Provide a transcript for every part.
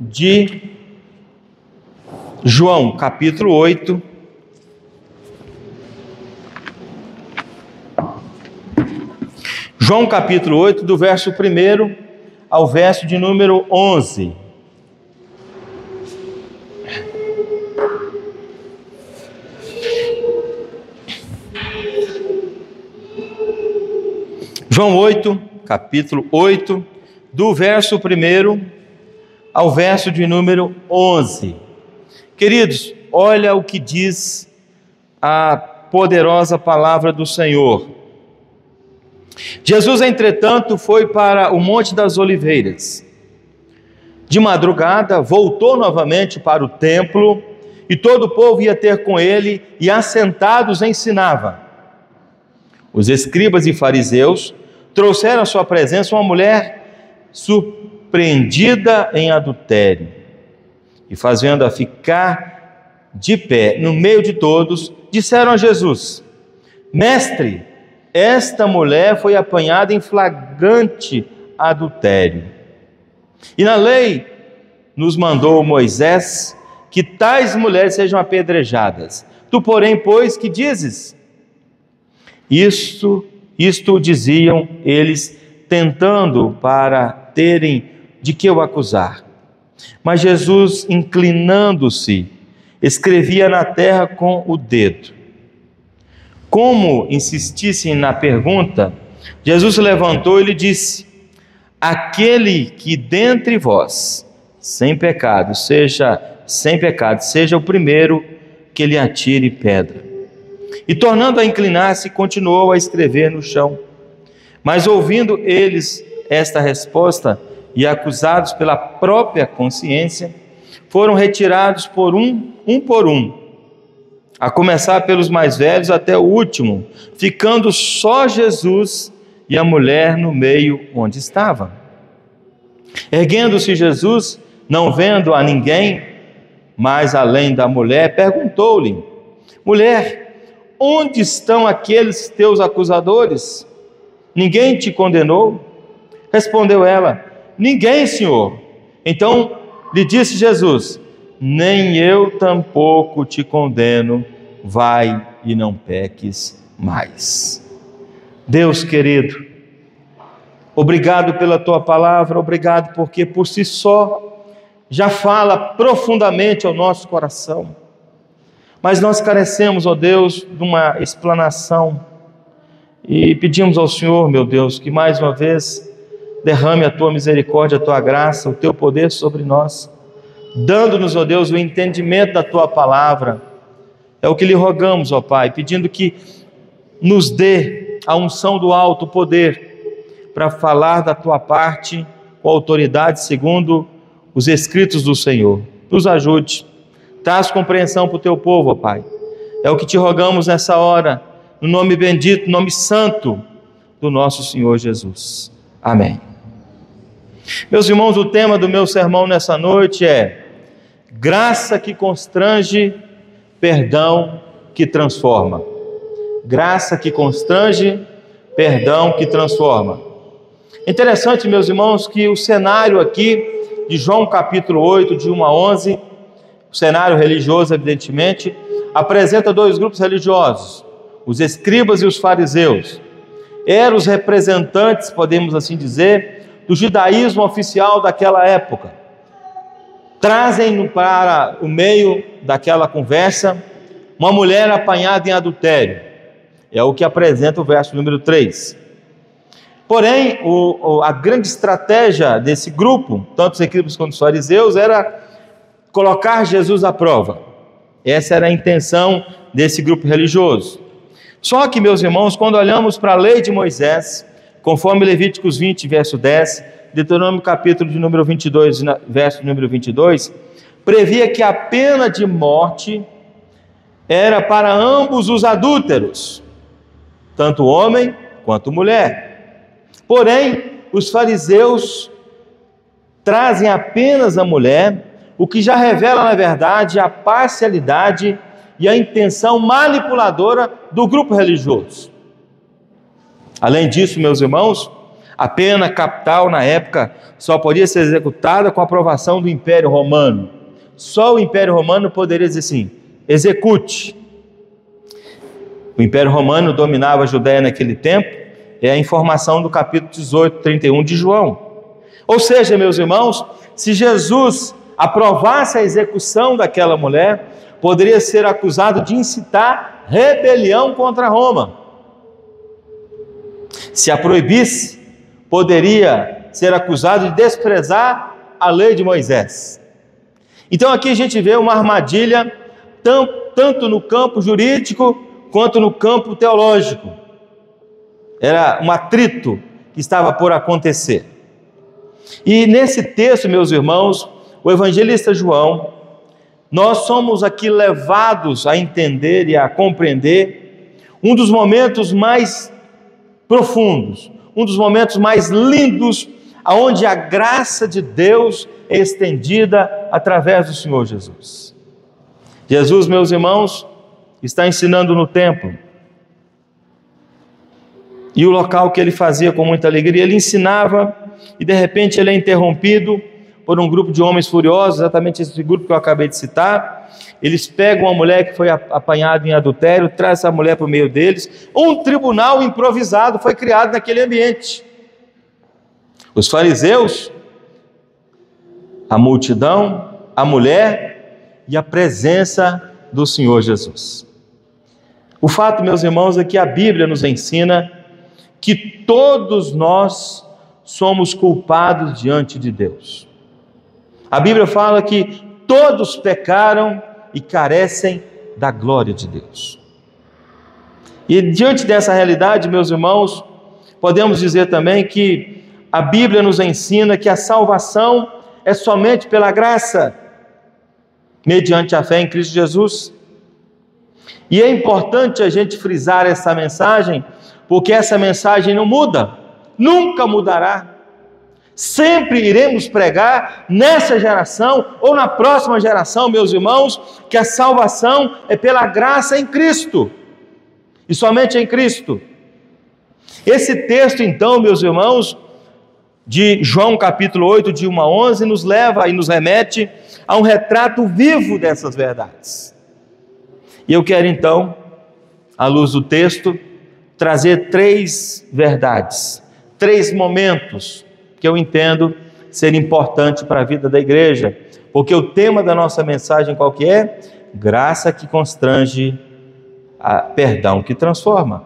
de João, capítulo 8. João, capítulo 8, do verso 1 ao verso de número 11. João 8, capítulo 8, do verso 1 ao verso de número 11. Queridos, olha o que diz a poderosa palavra do Senhor. Jesus, entretanto, foi para o Monte das Oliveiras. De madrugada, voltou novamente para o templo, e todo o povo ia ter com ele, e assentados ensinava. Os escribas e fariseus trouxeram à sua presença uma mulher surpreendida em adultério, e fazendo-a ficar de pé no meio de todos, disseram a Jesus: Mestre, esta mulher foi apanhada em flagrante adultério. E na lei nos mandou Moisés que tais mulheres sejam apedrejadas. Tu, porém, pois, que dizes? Isto diziam eles, tentando para terem de que o acusar. Mas Jesus, inclinando-se, escrevia na terra com o dedo. Como insistissem na pergunta, Jesus se levantou e lhe disse: aquele que dentre vós sem pecado seja o primeiro que lhe atire pedra. E tornando a inclinar-se, continuou a escrever no chão. Mas ouvindo eles esta resposta e acusados pela própria consciência, foram retirados por um, a começar pelos mais velhos até o último, ficando só Jesus e a mulher no meio onde estava. Erguendo-se Jesus, não vendo a ninguém, mas além da mulher, perguntou-lhe: mulher, onde estão aqueles teus acusadores? Ninguém te condenou? Respondeu ela: ninguém, Senhor. Então lhe disse Jesus: nem eu tampouco te condeno, vai e não peques mais. Deus querido, obrigado pela tua palavra, obrigado porque por si só já fala profundamente ao nosso coração. Mas nós carecemos, ó Deus, de uma explanação, e pedimos ao Senhor, meu Deus, que mais uma vez derrame a tua misericórdia, a tua graça, o teu poder sobre nós, dando-nos, ó Deus, o entendimento da tua palavra. É o que lhe rogamos, ó Pai, pedindo que nos dê a unção do alto, o poder para falar da tua parte com autoridade segundo os escritos do Senhor. Nos ajude, traz compreensão para o teu povo, ó Pai. É o que te rogamos nessa hora, no nome bendito, no nome santo do nosso Senhor Jesus. Amém. Meus irmãos, o tema do meu sermão nessa noite é graça que constrange, perdão que transforma. Graça que constrange, perdão que transforma. Interessante, meus irmãos, que o cenário aqui de João capítulo 8, de 1 a 11, o cenário religioso, evidentemente, apresenta dois grupos religiosos, os escribas e os fariseus. Eram os representantes, podemos assim dizer, do judaísmo oficial daquela época. Trazem para o meio daquela conversa uma mulher apanhada em adultério. É o que apresenta o verso número 3. Porém, a grande estratégia desse grupo, tanto os escribas quanto os fariseus, era colocar Jesus à prova. Essa era a intenção desse grupo religioso. Só que, meus irmãos, quando olhamos para a lei de Moisés, conforme Levíticos 20, verso 10, Deuteronômio capítulo de número 22, verso número 22, previa que a pena de morte era para ambos os adúlteros, tanto homem quanto mulher. Porém, os fariseus trazem apenas a mulher, o que já revela, na verdade, a parcialidade e a intenção manipuladora do grupo religioso. Além disso, meus irmãos, A pena capital, na época, só podia ser executada com a aprovação do Império Romano. Só o Império Romano poderia dizer assim: execute. O Império Romano dominava a Judéia naquele tempo, é a informação do capítulo 18, 31 de João. Ou seja, meus irmãos, se Jesus aprovasse a execução daquela mulher, poderia ser acusado de incitar rebelião contra Roma. Se a proibisse, poderia ser acusado de desprezar a lei de Moisés. Então aqui a gente vê uma armadilha tanto no campo jurídico quanto no campo teológico. Era um atrito que estava por acontecer. E nesse texto, meus irmãos, o evangelista João, nós somos aqui levados a entender e a compreender um dos momentos mais profundos, um dos momentos mais lindos, onde a graça de Deus é estendida através do Senhor Jesus. Jesus, meus irmãos, está ensinando no templo. E o local que ele fazia com muita alegria, ele ensinava e de repente ele é interrompido por um grupo de homens furiosos, exatamente esse grupo que eu acabei de citar. Eles pegam uma mulher que foi apanhada em adultério, traz essa mulher para o meio deles. Um tribunal improvisado foi criado naquele ambiente. Os fariseus, a multidão, a mulher e a presença do Senhor Jesus. O fato, meus irmãos, é que a Bíblia nos ensina que todos nós somos culpados diante de Deus. A Bíblia fala que todos pecaram e carecem da glória de Deus. E diante dessa realidade, meus irmãos, podemos dizer também que a Bíblia nos ensina que a salvação é somente pela graça, mediante a fé em Cristo Jesus. E é importante a gente frisar essa mensagem, porque essa mensagem não muda, nunca mudará. Sempre iremos pregar nessa geração ou na próxima geração, meus irmãos, que a salvação é pela graça em Cristo, e somente em Cristo. Esse texto, então, meus irmãos, de João capítulo 8, de 1 a 11, nos leva e nos remete a um retrato vivo dessas verdades. E eu quero então, à luz do texto, trazer 3 verdades, 3 momentos que eu entendo ser importante para a vida da igreja, porque o tema da nossa mensagem qual que é? Graça que constrange, perdão que transforma.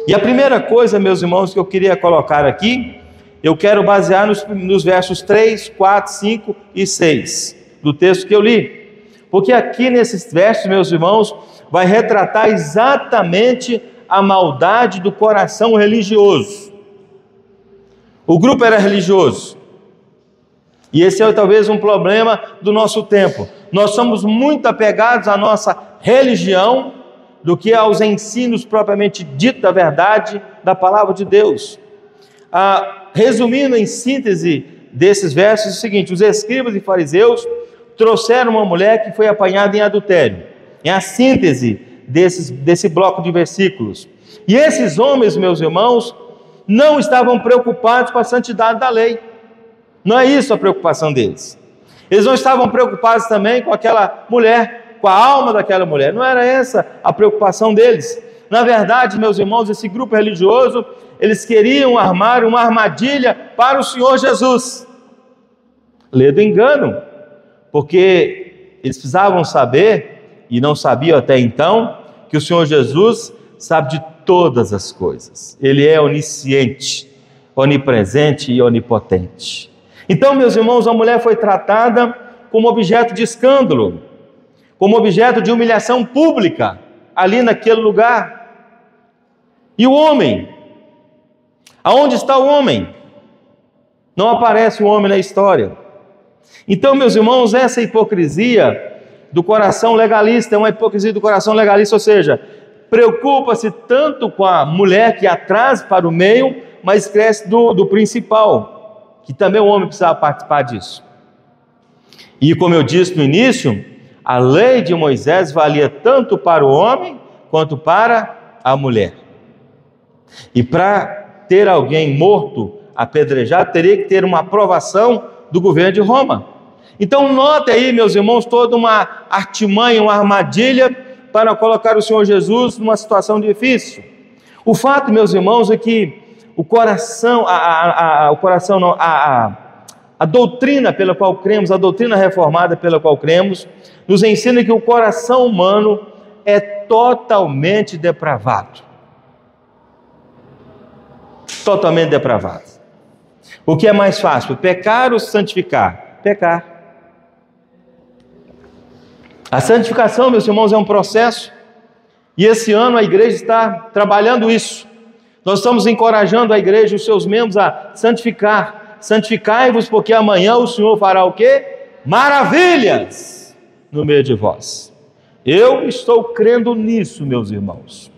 E a primeira coisa, meus irmãos, que eu queria colocar aqui, eu quero basear nos versos 3, 4, 5 e 6 do texto que eu li. Porque aqui nesses versos, meus irmãos, vai retratar exatamente a maldade do coração religioso. O grupo era religioso. E esse é talvez um problema do nosso tempo. Nós somos muito apegados à nossa religião do que aos ensinos propriamente ditos da verdade da palavra de Deus. Resumindo em síntese desses versos, é o seguinte: os escribas e fariseus trouxeram uma mulher que foi apanhada em adultério. É a síntese desse bloco de versículos. E esses homens, meus irmãos, não estavam preocupados com a santidade da lei. Não é isso a preocupação deles. Eles não estavam preocupados também com aquela mulher, com a alma daquela mulher. Não era essa a preocupação deles. Na verdade, meus irmãos, esse grupo religioso, eles queriam armar uma armadilha para o Senhor Jesus. Lê do engano, porque eles precisavam saber, e não sabiam até então, que o Senhor Jesus sabe de todas as coisas. Ele é onisciente, onipresente e onipotente. Então, meus irmãos, a mulher foi tratada como objeto de escândalo, como objeto de humilhação pública, ali naquele lugar. E o homem? Aonde está o homem? Não aparece o homem na história. Então, meus irmãos, essa hipocrisia do coração legalista é uma hipocrisia do coração legalista, ou seja, preocupa-se tanto com a mulher que atrás para o meio, mas esquece do principal, que também o homem precisava participar disso. E como eu disse no início, a lei de Moisés valia tanto para o homem quanto para a mulher. E para ter alguém morto apedrejado, teria que ter uma aprovação do governo de Roma. Então note aí, meus irmãos, toda uma artimanha, uma armadilha para colocar o Senhor Jesus numa situação difícil. O fato, meus irmãos, é que a doutrina pela qual cremos, a doutrina reformada pela qual cremos, nos ensina que o coração humano é totalmente depravado. Totalmente depravado. O que é mais fácil, pecar ou santificar? Pecar. A santificação, meus irmãos, é um processo, e esse ano a igreja está trabalhando isso. Nós estamos encorajando a igreja, os seus membros, a santificar. Santificai-vos, porque amanhã o Senhor fará o quê? Maravilhas no meio de vós. Eu estou crendo nisso, meus irmãos,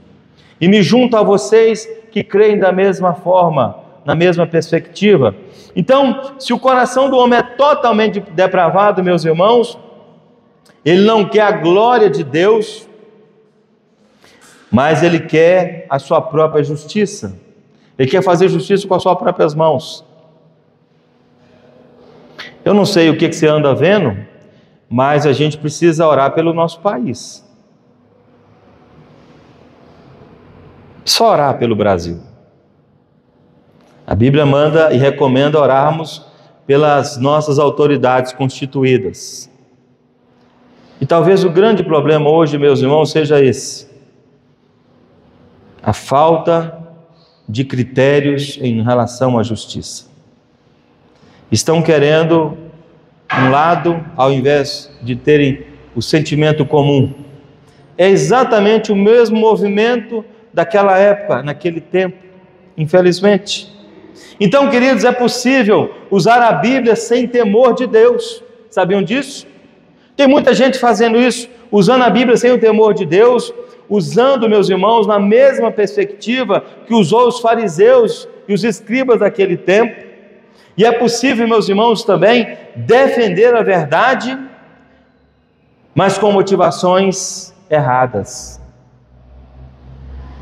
e me junto a vocês que creem da mesma forma, na mesma perspectiva. Então, se o coração do homem é totalmente depravado, meus irmãos, ele não quer a glória de Deus, mas ele quer a sua própria justiça. Ele quer fazer justiça com as suas próprias mãos. Eu não sei o que você anda vendo, mas a gente precisa orar pelo nosso país. Só orar pelo Brasil. A Bíblia manda e recomenda orarmos pelas nossas autoridades constituídas. E talvez o grande problema hoje, meus irmãos, seja esse: a falta de critérios em relação à justiça. Estão querendo um lado, ao invés de terem o sentimento comum. É exatamente o mesmo movimento daquela época, naquele tempo, infelizmente. Então, queridos, é possível usar a Bíblia sem temor de Deus. Sabiam disso? Tem muita gente fazendo isso, usando a Bíblia sem o temor de Deus, usando, meus irmãos, na mesma perspectiva que usou os fariseus e os escribas daquele tempo. E é possível, meus irmãos, também defender a verdade, mas com motivações erradas.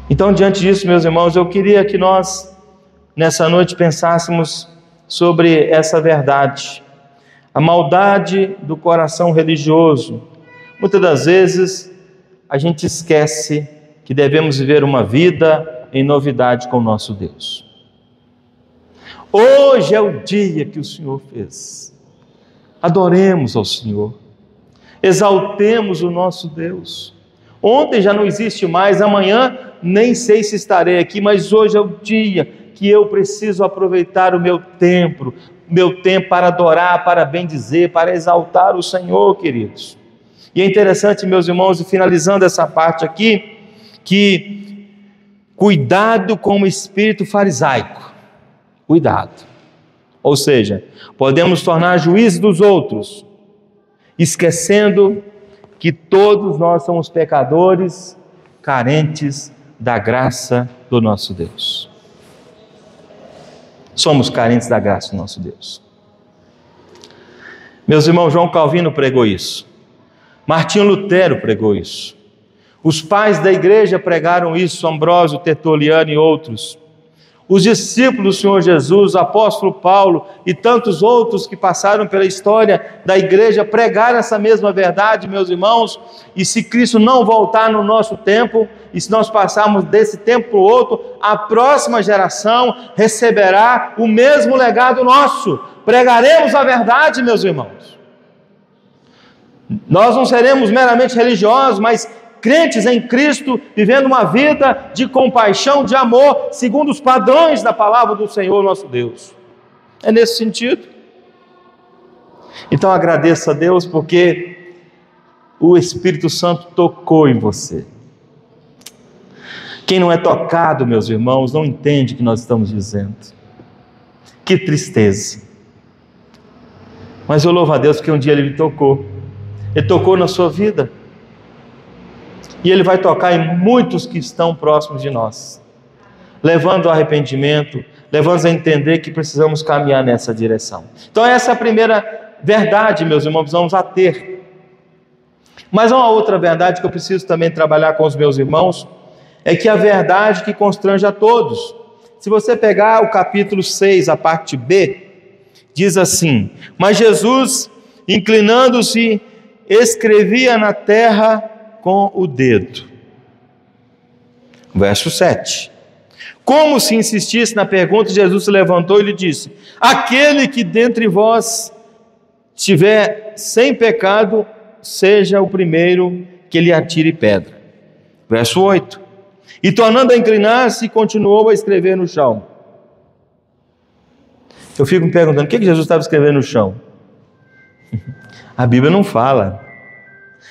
Então, diante disso, meus irmãos, eu queria que nós, nessa noite, pensássemos sobre essa verdade. A maldade do coração religioso. Muitas das vezes, a gente esquece que devemos viver uma vida em novidade com o nosso Deus. Hoje é o dia que o Senhor fez. Adoremos ao Senhor. Exaltemos o nosso Deus. Ontem já não existe mais, amanhã nem sei se estarei aqui, mas hoje é o dia que eu preciso aproveitar o meu tempo para adorar, para bendizer, para exaltar o Senhor, queridos. E é interessante, meus irmãos, e finalizando essa parte aqui, que cuidado com o espírito farisaico. Cuidado. Ou seja, podemos tornar juízes dos outros, esquecendo que todos nós somos pecadores, carentes da graça do nosso Deus. Somos carentes da graça do nosso Deus. Meus irmãos, João Calvino pregou isso. Martinho Lutero pregou isso. Os pais da igreja pregaram isso, Ambrósio, Tertuliano e outros. Os discípulos do Senhor Jesus, o apóstolo Paulo e tantos outros que passaram pela história da igreja pregaram essa mesma verdade, meus irmãos. E se Cristo não voltar no nosso tempo, e se nós passarmos desse tempo para o outro, a próxima geração receberá o mesmo legado nosso. Pregaremos a verdade, meus irmãos. Nós não seremos meramente religiosos, mas crentes em Cristo, vivendo uma vida de compaixão, de amor, segundo os padrões da palavra do Senhor nosso Deus. É nesse sentido. Então agradeça a Deus porque o Espírito Santo tocou em você. Quem não é tocado, meus irmãos, não entende o que nós estamos dizendo. Que tristeza. Mas eu louvo a Deus porque um dia Ele me tocou. Ele tocou na sua vida. E Ele vai tocar em muitos que estão próximos de nós, levando ao arrependimento, levando a entender que precisamos caminhar nessa direção. Então essa é a primeira verdade, meus irmãos, vamos a ter. Mas há uma outra verdade que eu preciso também trabalhar com os meus irmãos, é que a verdade que constrange a todos. se você pegar o capítulo 6, a parte B, diz assim: mas Jesus, inclinando-se, escrevia na terra com o dedo. Verso 7. Como se insistisse na pergunta, Jesus se levantou e lhe disse: aquele que dentre vós tiver sem pecado, seja o primeiro que lhe atire pedra. Verso 8. E tornando a inclinar-se, continuou a escrever no chão. Eu fico me perguntando, o que Jesus estava escrevendo no chão? A Bíblia não fala.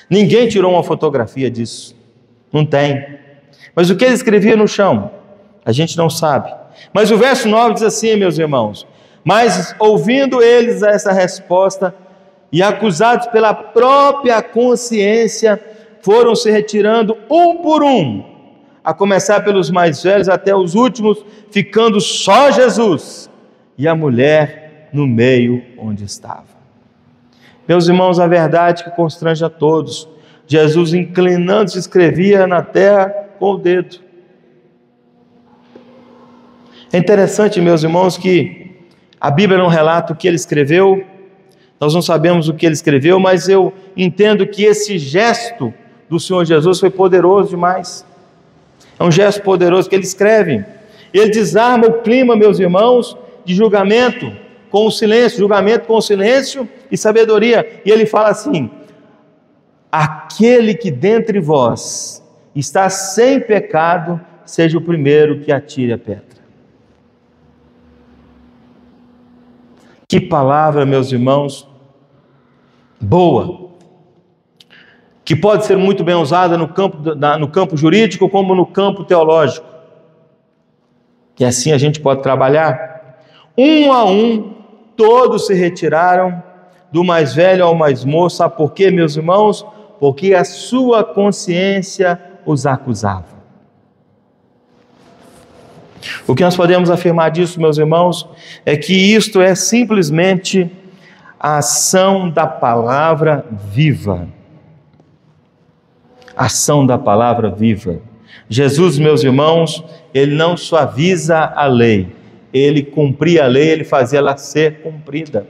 Ninguém tirou uma fotografia disso. Não tem. Mas o que ele escrevia no chão? A gente não sabe. Mas o verso 9 diz assim, meus irmãos: mas ouvindo eles essa resposta, e acusados pela própria consciência, foram se retirando um por um, a começar pelos mais velhos até os últimos, ficando só Jesus e a mulher no meio onde estava. Meus irmãos, a verdade que constrange a todos: Jesus, inclinando-se, escrevia na terra com o dedo. É interessante, meus irmãos, que a Bíblia não relata o que ele escreveu. Nós não sabemos o que ele escreveu, mas eu entendo que esse gesto do Senhor Jesus foi poderoso demais. É um gesto poderoso que ele escreve. Ele desarma o clima, meus irmãos, de julgamento com o silêncio, julgamento com o silêncio e sabedoria. E ele fala assim: aquele que dentre vós está sem pecado, seja o primeiro que atire a pedra. Que palavra, meus irmãos, boa, que pode ser muito bem usada no campo jurídico como no campo teológico. E assim a gente pode trabalhar. Um a um, todos se retiraram, do mais velho ao mais moço. Sabe por quê, meus irmãos? Porque a sua consciência os acusava. O que nós podemos afirmar disso, meus irmãos, é que isto é simplesmente a ação da palavra viva. Ação da palavra viva. Jesus, meus irmãos, ele não suaviza a lei, ele cumpria a lei, ele fazia ela ser cumprida.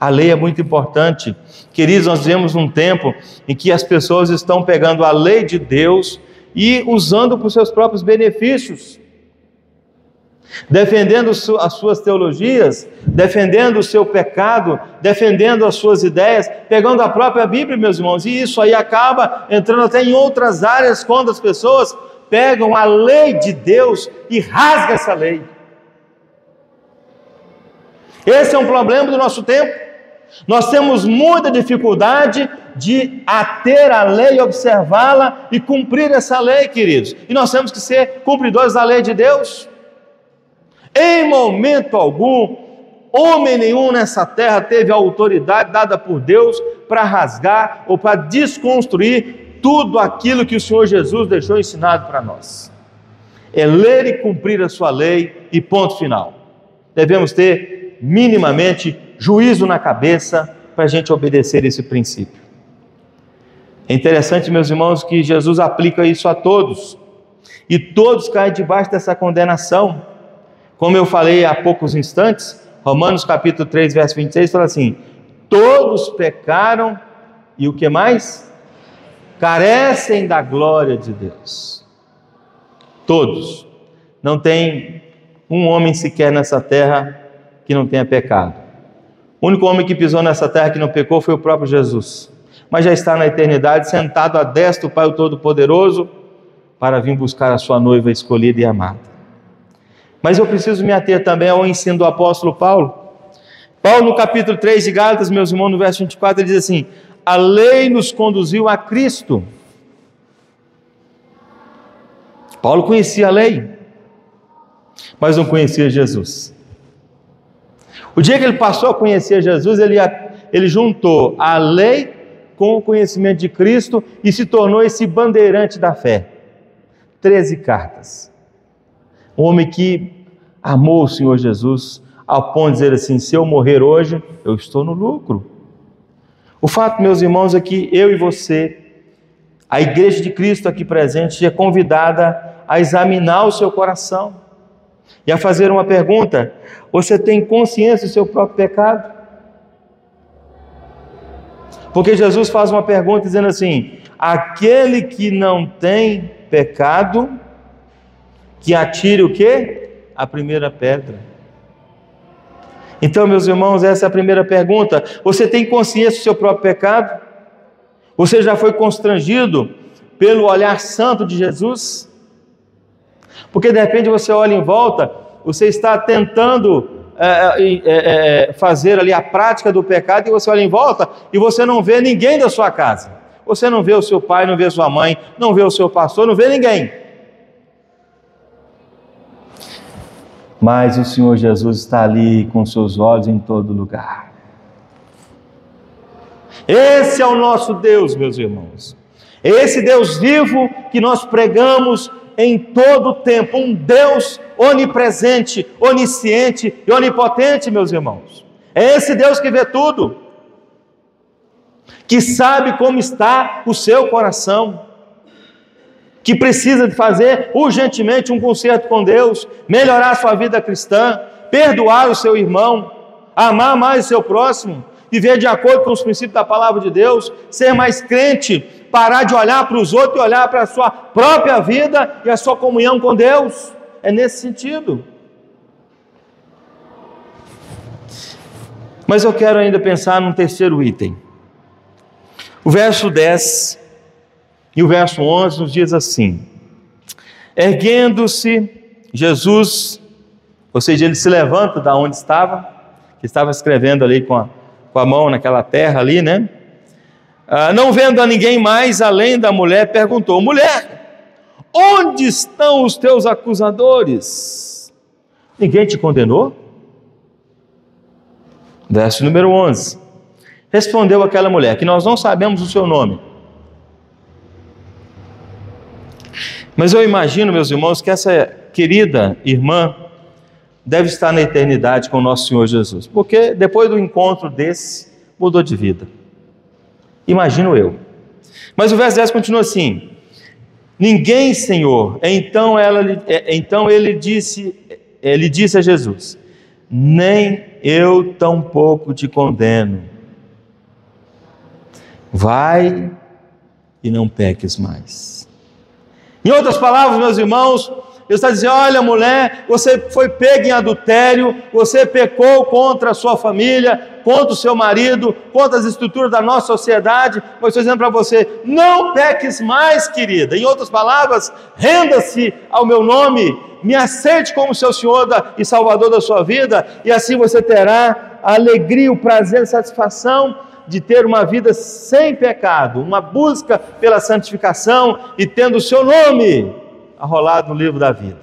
A lei é muito importante. Queridos, nós vivemos um tempo em que as pessoas estão pegando a lei de Deus e usando para os seus próprios benefícios, defendendo as suas teologias, defendendo o seu pecado, defendendo as suas ideias, pegando a própria Bíblia, meus irmãos, e isso aí acaba entrando até em outras áreas, quando as pessoas pegam a lei de Deus e rasgam essa lei. Esse é um problema do nosso tempo. Nós temos muita dificuldade de ater a lei, observá-la e cumprir essa lei, queridos, e nós temos que ser cumpridores da lei de Deus. Em momento algum, homem nenhum nessa terra teve a autoridade dada por Deus para rasgar ou para desconstruir tudo aquilo que o Senhor Jesus deixou ensinado para nós. É ler e cumprir a sua lei e ponto final. Devemos ter minimamente juízo na cabeça para a gente obedecer esse princípio. É interessante, meus irmãos, que Jesus aplica isso a todos e todos caem debaixo dessa condenação. Como eu falei há poucos instantes, Romanos capítulo 3, verso 26, fala assim: todos pecaram e o que mais? Carecem da glória de Deus. Todos. Não tem um homem sequer nessa terra que não tenha pecado. O único homem que pisou nessa terra que não pecou foi o próprio Jesus. Mas já está na eternidade, sentado à destra do Pai o Todo-Poderoso, para vir buscar a sua noiva escolhida e amada. Mas eu preciso me ater também ao ensino do apóstolo Paulo. Paulo, no capítulo 3 de Gálatas, meus irmãos, no verso 24, ele diz assim: a lei nos conduziu a Cristo. Paulo conhecia a lei, mas não conhecia Jesus. O dia que ele passou a conhecer Jesus, ele juntou a lei com o conhecimento de Cristo e se tornou esse bandeirante da fé. 13 cartas. Um homem que amou o Senhor Jesus ao ponto de dizer assim: se eu morrer hoje, eu estou no lucro. O fato, meus irmãos, é que eu e você, a igreja de Cristo aqui presente, é convidada a examinar o seu coração. e a fazer uma pergunta: você tem consciência do seu próprio pecado? Porque Jesus faz uma pergunta dizendo assim: aquele que não tem pecado, que atire o quê? A primeira pedra. Então, meus irmãos, essa é a primeira pergunta. Você tem consciência do seu próprio pecado? Você já foi constrangido pelo olhar santo de Jesus? Porque de repente você olha em volta, você está tentando fazer ali a prática do pecado, e você olha em volta e você não vê ninguém da sua casa. Você não vê o seu pai, não vê sua mãe, não vê o seu pastor, não vê ninguém. Mas o Senhor Jesus está ali com seus olhos em todo lugar. Esse é o nosso Deus, meus irmãos. Esse Deus vivo que nós pregamos em todo o tempo, um Deus onipresente, onisciente e onipotente, meus irmãos. É esse Deus que vê tudo, que sabe como está o seu coração, que precisa de fazer urgentemente um conserto com Deus, melhorar a sua vida cristã, perdoar o seu irmão, amar mais o seu próximo, viver de acordo com os princípios da palavra de Deus, ser mais crente, parar de olhar para os outros e olhar para a sua própria vida e a sua comunhão com Deus. É nesse sentido. Mas eu quero ainda pensar num terceiro item. O verso 10 e o verso 11 nos diz assim: erguendo-se Jesus, ou seja, ele se levanta da onde estava, que estava escrevendo ali com a mão naquela terra ali, né? Não vendo a ninguém mais além da mulher, perguntou: mulher, onde estão os teus acusadores? Ninguém te condenou? Verso número 11. Respondeu aquela mulher, que nós não sabemos o seu nome. Mas eu imagino, meus irmãos, que essa querida irmã deve estar na eternidade com o nosso Senhor Jesus, porque depois do encontro desse, mudou de vida. Imagino eu. Mas o verso 10 continua assim: ninguém, Senhor. Então ele disse a Jesus: nem eu tampouco te condeno. Vai e não peques mais. Em outras palavras, meus irmãos, Ele está dizendo: olha, mulher, você foi pega em adultério, você pecou contra a sua família, contra o seu marido, contra as estruturas da nossa sociedade. Mas estou dizendo para você: não peques mais, querida. Em outras palavras, renda-se ao meu nome, me aceite como seu Senhor e Salvador da sua vida, e assim você terá a alegria, o prazer, a satisfação de ter uma vida sem pecado, uma busca pela santificação e tendo o seu nome arrolado no livro da vida.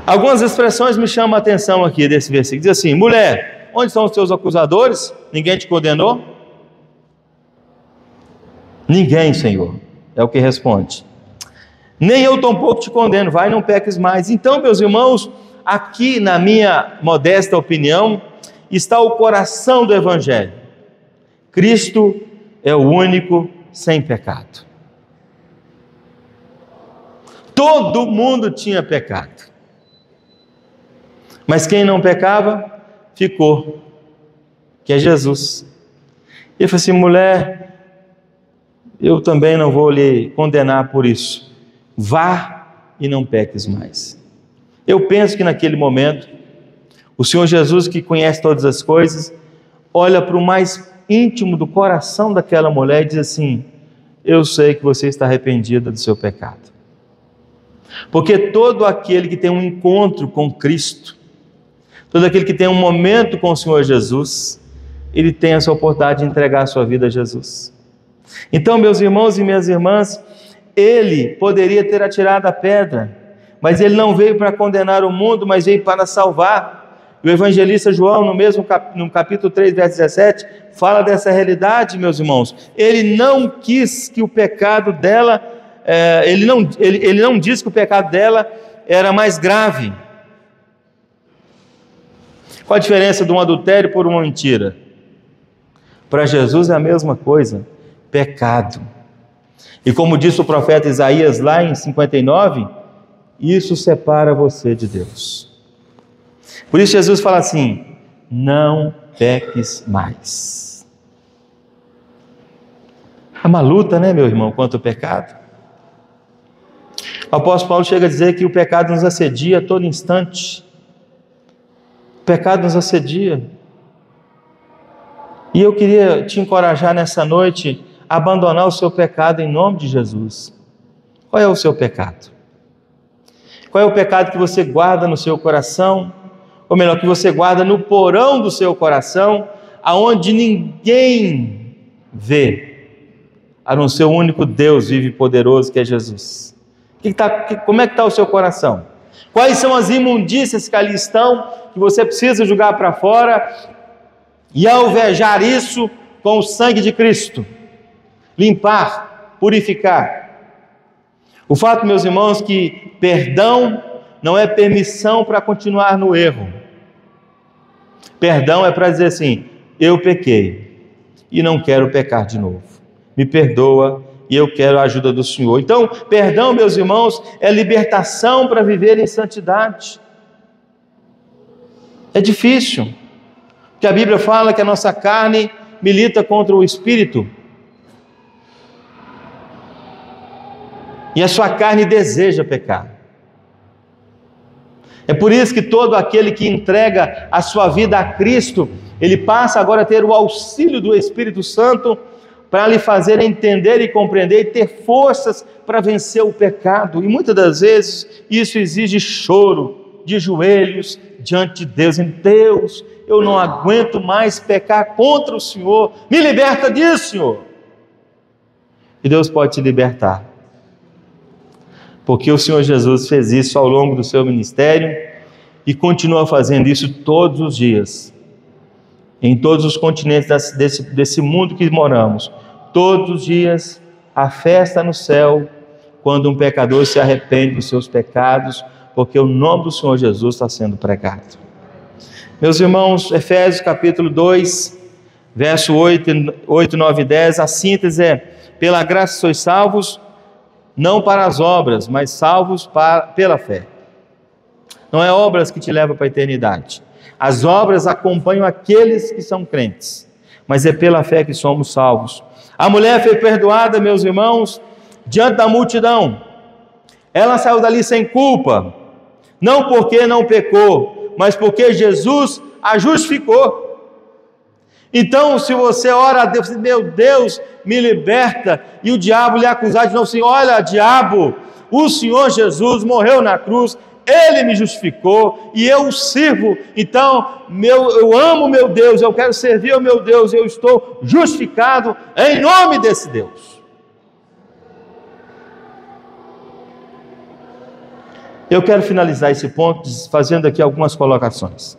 Algumas expressões me chamam a atenção aqui desse versículo. Diz assim: mulher, onde estão os teus acusadores? Ninguém te condenou? Ninguém, Senhor, é o que responde. Nem eu tampouco te condeno, vai, não peques mais. Então, meus irmãos, aqui na minha modesta opinião, está o coração do Evangelho. Cristo é o único sem pecado. Todo mundo tinha pecado, mas quem não pecava, ficou, que é Jesus. Ele falou assim: mulher, eu também não vou lhe condenar por isso, vá e não peques mais. Eu penso que naquele momento, o Senhor Jesus, que conhece todas as coisas, olha para o mais íntimo do coração daquela mulher e diz assim: eu sei que você está arrependida do seu pecado. Porque todo aquele que tem um encontro com Cristo, todo aquele que tem um momento com o Senhor Jesus, ele tem essa oportunidade de entregar a sua vida a Jesus. Então, meus irmãos e minhas irmãs, ele poderia ter atirado a pedra, mas ele não veio para condenar o mundo, mas veio para salvar. O evangelista João, no capítulo 3, verso 17, fala dessa realidade, meus irmãos. Ele não quis que o pecado dela, ele não disse que o pecado dela era mais grave. Qual a diferença de um adultério por uma mentira? Para Jesus é a mesma coisa, pecado. E como disse o profeta Isaías lá em 59, isso separa você de Deus. Por isso Jesus fala assim: não peques mais. É uma luta, né, meu irmão, contra o pecado. O apóstolo Paulo chega a dizer que o pecado nos assedia a todo instante. O pecado nos assedia. E eu queria te encorajar nessa noite a abandonar o seu pecado em nome de Jesus. Qual é o seu pecado? Qual é o pecado que você guarda no seu coração? Ou melhor, que você guarda no porão do seu coração, aonde ninguém vê, a não ser o único Deus vivo e poderoso, que é Jesus. Como é que está o seu coração? Quais são as imundícias que ali estão, que você precisa jogar para fora e alvejar isso com o sangue de Cristo? Limpar, purificar. O fato, meus irmãos, que perdão não é permissão para continuar no erro. Perdão é para dizer assim: eu pequei e não quero pecar de novo. Me perdoa e eu quero a ajuda do Senhor. Então, perdão, meus irmãos, é libertação para viver em santidade. É difícil, porque a Bíblia fala que a nossa carne milita contra o Espírito. E a sua carne deseja pecar. É por isso que todo aquele que entrega a sua vida a Cristo, ele passa agora a ter o auxílio do Espírito Santo para lhe fazer entender e compreender e ter forças para vencer o pecado. E muitas das vezes isso exige choro, de joelhos diante de Deus. Em Deus, eu não aguento mais pecar contra o Senhor. Me liberta disso, Senhor. E Deus pode te libertar. Porque o Senhor Jesus fez isso ao longo do seu ministério e continua fazendo isso todos os dias. Em todos os continentes desse mundo que moramos. Todos os dias há festa no céu quando um pecador se arrepende dos seus pecados, porque o nome do Senhor Jesus está sendo pregado. Meus irmãos, Efésios capítulo 2, verso 8, 9 e 10, a síntese é: pela graça sois salvos, não para as obras, mas salvos pela fé. Não é obras que te levam para a eternidade. As obras acompanham aqueles que são crentes, mas é pela fé que somos salvos. A mulher foi perdoada, meus irmãos, diante da multidão. Ela saiu dali sem culpa, não porque não pecou, mas porque Jesus a justificou. Então, se você ora a Deus, meu Deus, me liberta, e o diabo lhe acusar de novo assim: olha, diabo, o Senhor Jesus morreu na cruz, Ele me justificou e eu o sirvo, então eu amo meu Deus, eu quero servir ao meu Deus, eu estou justificado em nome desse Deus. Eu quero finalizar esse ponto fazendo aqui algumas colocações.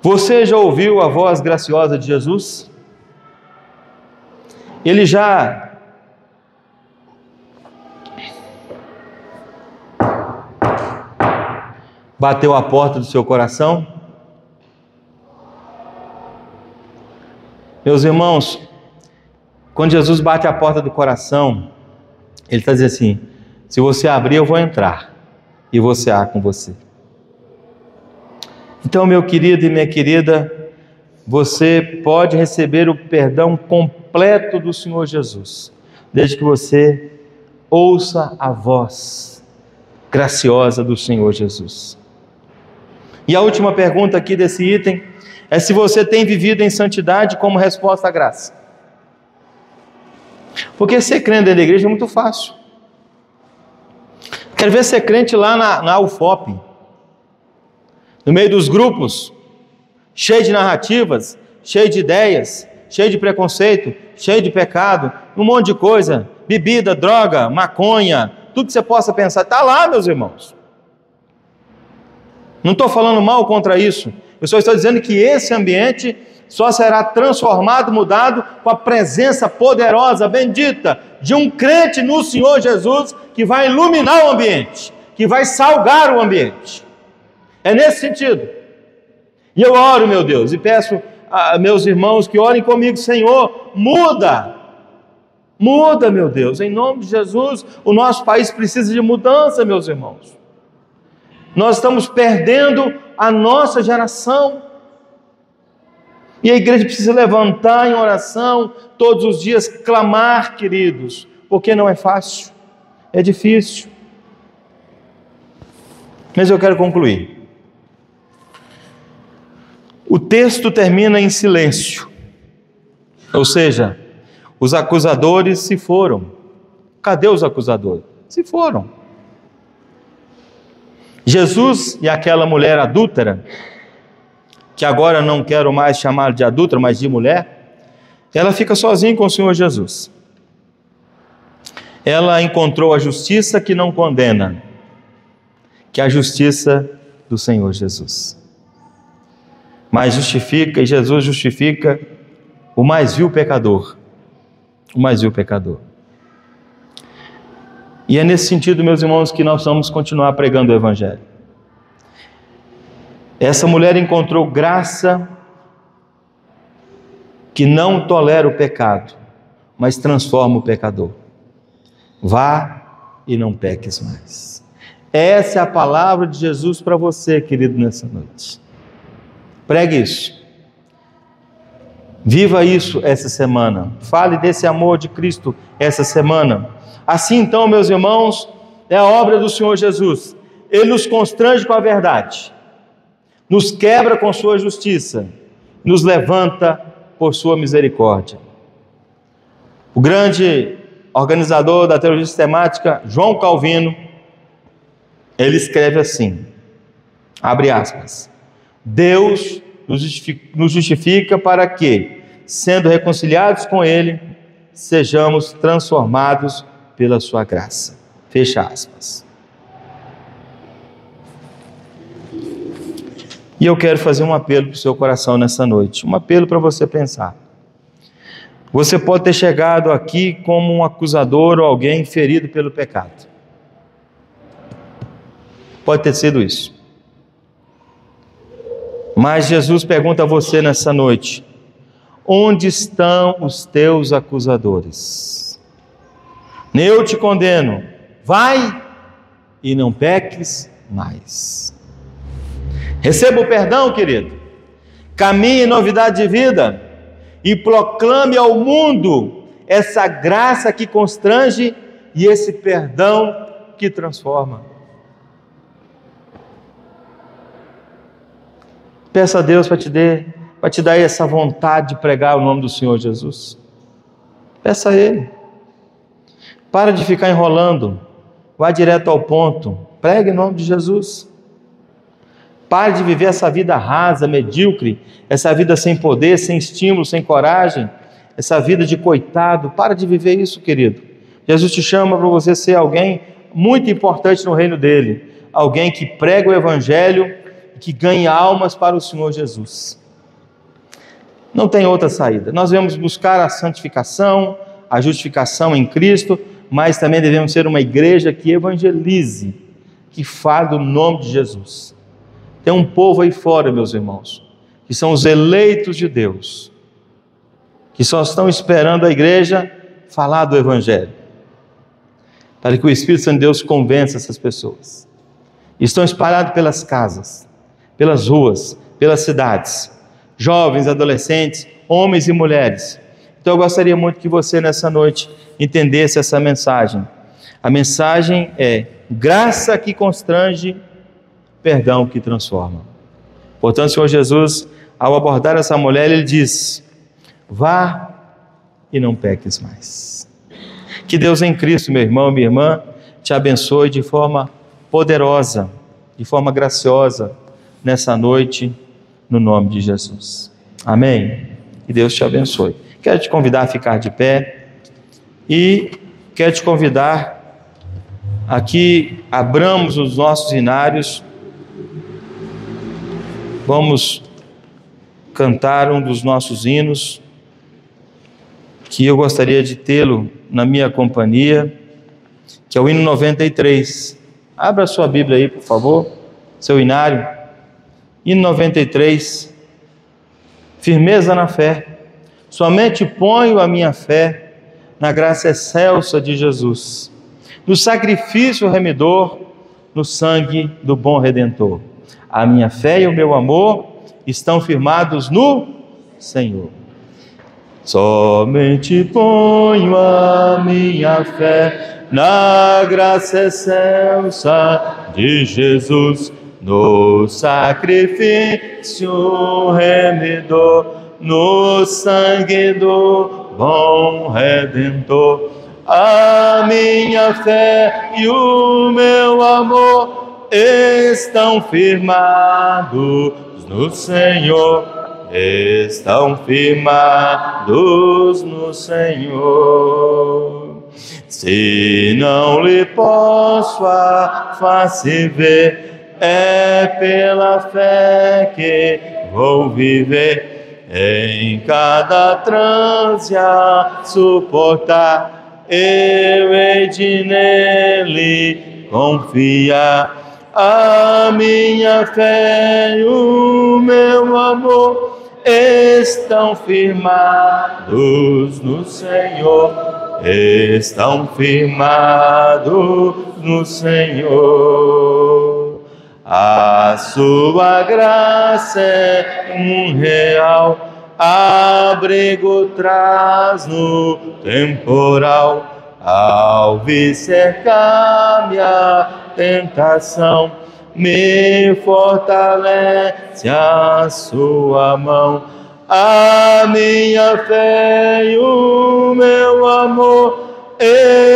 Você já ouviu a voz graciosa de Jesus? Ele já bateu a porta do seu coração? Meus irmãos, quando Jesus bate a porta do coração, Ele está dizendo assim: se você abrir, eu vou entrar e vou cear com você. Então, meu querido e minha querida, você pode receber o perdão completo do Senhor Jesus, desde que você ouça a voz graciosa do Senhor Jesus. E a última pergunta aqui desse item é se você tem vivido em santidade como resposta à graça. Porque ser crente dentro da igreja é muito fácil. Quero ver ser crente lá na UFOP, no meio dos grupos, cheio de narrativas, cheio de ideias, cheio de preconceito, cheio de pecado, um monte de coisa, bebida, droga, maconha, tudo que você possa pensar, está lá, meus irmãos. Não estou falando mal contra isso, eu só estou dizendo que esse ambiente só será transformado, mudado, com a presença poderosa, bendita, de um crente no Senhor Jesus, que vai iluminar o ambiente, que vai salgar o ambiente. É nesse sentido. E eu oro, meu Deus, e peço a meus irmãos que orem comigo: Senhor, muda Muda, meu Deus, em nome de Jesus. O nosso país precisa de mudança, meus irmãos. Nós estamos perdendo a nossa geração. E a igreja precisa levantar em oração todos os dias, clamar, queridos, porque não é fácil, é difícil. Mas eu quero concluir. O texto termina em silêncio, ou seja, os acusadores se foram. Cadê os acusadores? Se foram. Jesus e aquela mulher adúltera, que agora não quero mais chamar de adúltera, mas de mulher, ela fica sozinha com o Senhor Jesus. Ela encontrou a justiça que não condena, que é a justiça do Senhor Jesus. Mas justifica, e Jesus justifica o mais vil pecador. O mais vil pecador. E é nesse sentido, meus irmãos, que nós vamos continuar pregando o Evangelho. Essa mulher encontrou graça que não tolera o pecado, mas transforma o pecador. Vá e não peques mais. Essa é a palavra de Jesus para você, querido, nessa noite. Pregue isso. Viva isso essa semana. Fale desse amor de Cristo essa semana. Assim então, meus irmãos, é a obra do Senhor Jesus. Ele nos constrange com a verdade, nos quebra com sua justiça, nos levanta por sua misericórdia. O grande organizador da teologia sistemática, João Calvino, ele escreve assim, abre aspas, Deus nos justifica para que, sendo reconciliados com Ele, sejamos transformados pela sua graça. Fecha aspas. E eu quero fazer um apelo para o seu coração nessa noite, um apelo para você pensar. Você pode ter chegado aqui como um acusador ou alguém ferido pelo pecado. Pode ter sido isso. Mas Jesus pergunta a você nessa noite: onde estão os teus acusadores? Eu te condeno, vai e não peques mais. Receba o perdão, querido. Caminhe em novidade de vida e proclame ao mundo essa graça que constrange e esse perdão que transforma. Peça a Deus para te dar essa vontade de pregar o nome do Senhor Jesus. Peça a Ele. Para de ficar enrolando. Vá direto ao ponto. Pregue em nome de Jesus. Pare de viver essa vida rasa, medíocre, essa vida sem poder, sem estímulo, sem coragem, essa vida de coitado. Para de viver isso, querido. Jesus te chama para você ser alguém muito importante no reino dele. Alguém que prega o Evangelho, que ganha almas para o Senhor Jesus. Não tem outra saída. Nós devemos buscar a santificação, a justificação em Cristo, mas também devemos ser uma igreja que evangelize, que fale do nome de Jesus. Tem um povo aí fora, meus irmãos, que são os eleitos de Deus, que só estão esperando a igreja falar do Evangelho, para que o Espírito Santo de Deus convença essas pessoas. Estão espalhados pelas casas, pelas ruas, pelas cidades, jovens, adolescentes, homens e mulheres. Então eu gostaria muito que você nessa noite entendesse essa mensagem. A mensagem é graça que constrange, perdão que transforma. Portanto, o Senhor Jesus, ao abordar essa mulher, Ele diz: vá e não peques mais. Que Deus em Cristo, meu irmão, minha irmã, te abençoe de forma poderosa, de forma graciosa, nessa noite, no nome de Jesus. Amém? Que Deus te abençoe. Quero te convidar a ficar de pé e quero te convidar a que abramos os nossos hinários. Vamos cantar um dos nossos hinos, que eu gostaria de tê-lo na minha companhia, que é o hino 93. Abra a sua Bíblia aí, por favor, seu hinário. Hino 93, firmeza na fé. Somente ponho a minha fé na graça excelsa de Jesus, no sacrifício remidor, no sangue do bom Redentor. A minha fé e o meu amor estão firmados no Senhor. Somente ponho a minha fé na graça excelsa de Jesus, no sacrifício remidor, no sangue do bom Redentor. A minha fé e o meu amor estão firmados no Senhor, estão firmados no Senhor. Se não lhe posso a face ver, é pela fé que vou viver, em cada transe a suportar, eu hei de nele confiar. A minha fé e o meu amor estão firmados no Senhor, estão firmados no Senhor. A sua graça é um real abrigo traz no temporal, ao vir cercar minha tentação, me fortalece a sua mão. A minha fé e o meu amor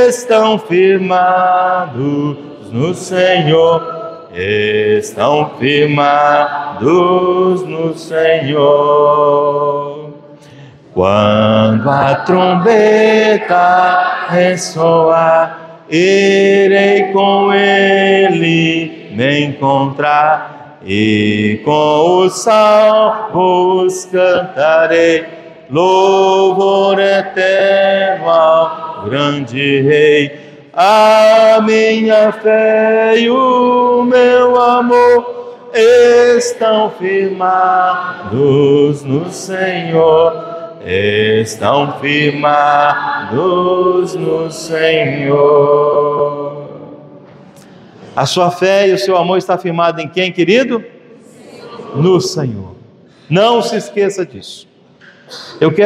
estão firmados no Senhor, estão firmados no Senhor. Quando a trombeta ressoar, irei com ele me encontrar, e com os salvos cantarei louvor eterno ao grande Rei. A minha fé e o meu amor estão firmados no Senhor, estão firmados no Senhor. A sua fé e o seu amor está firmado em quem, querido? No Senhor. Não se esqueça disso. Eu quero